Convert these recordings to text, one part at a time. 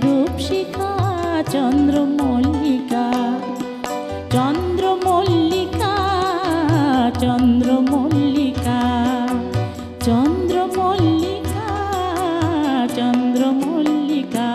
রূপশিখা চন্দ্রমল্লিকা চন্দ্রমল্লিকা চন্দ্রমল্লিকা চন্দ্রমল্লিকা চন্দ্রমল্লিকা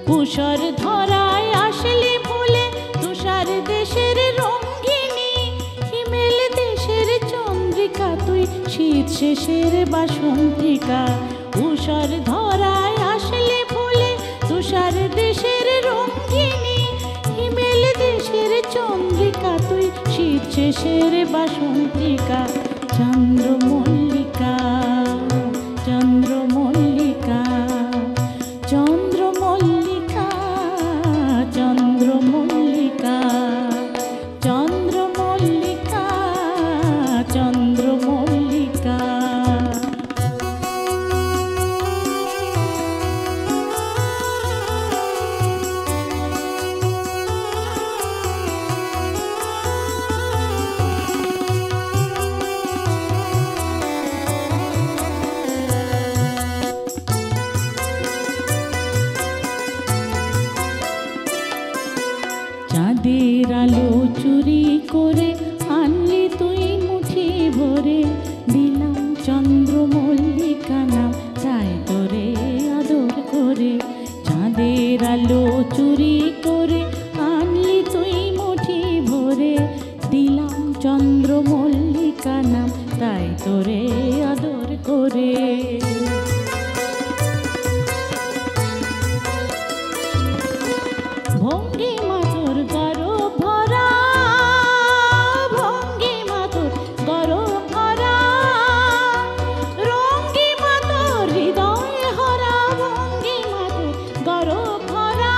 তুষার ধরায় আসলে ভুলে তুষার দেশের রঙ্গিনী হিমেল দেশের চন্দ্রিকা তুই শীত শেষের বাসন্তিকা তুষার ধরায় আসলে ভুলে তুষার দেশের রঙ্গিনী হিমেল দেশের চন্দ্রিকা তুই শীত শেষের বাসন্তিকা চন্দ্রমল্লিকা চন্দ্রমল্লিকা চন্দ্রমল্লিকা চন্দ্রমল্লিকা চন্দ্রমল্লিকা চন্দ্রমল্লিকা চাঁদের আলো চুরি করে আনলি তুই মুঠি ভরে দিলাম চন্দ্রমল্লিকা নাম তাই তোরে আদর করে চাঁদের আলো চুরি করে আনলি তুই মুঠি ভরে দিলাম চন্দ্রমল্লিকা নাম তাই তোরে আদর করে ভঙ্গি মাতুর গরব ভরা ভঙ্গি মাতুর গরব ভরা রঙ্গি মাতুর হৃদয় হরা ভঙ্গি মাতুর গরব ভরা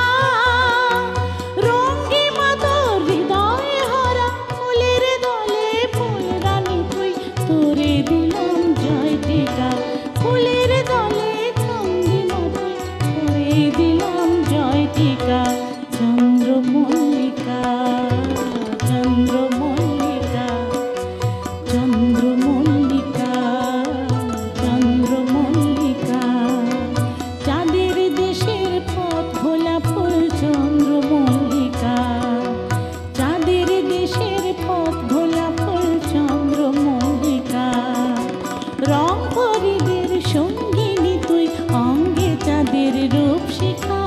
রঙ্গি মাতুর হৃদয় হরা ফুলের দলে ফুলরানি তুই তোরে দিলাম জয় টিকা ফুলের দলে চন্দ্রিমা তুই তোরে দিলাম জয় টিকা চন্দ্রমল্লিকা চন্দ্রমল্লিকা চন্দ্রমল্লিকা চন্দ্রমল্লিকা চাঁদের দেশের পথ ভোলা ফুল চন্দ্রমল্লিকা চাঁদের দেশের পথ ভোলা ফুল চন্দ্রমল্লিকা রং পরিদের সঙ্গিনী তুই অঙ্গে চাঁদের রূপশিখা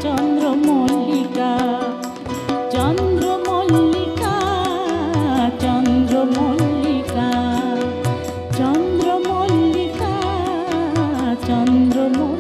চন্দ্রমল্লিকা চন্দ্রমল্লিকা চন্দ্রমল্লিকা চন্দ্রমল্লিকা চন্দ্রমল্লিকা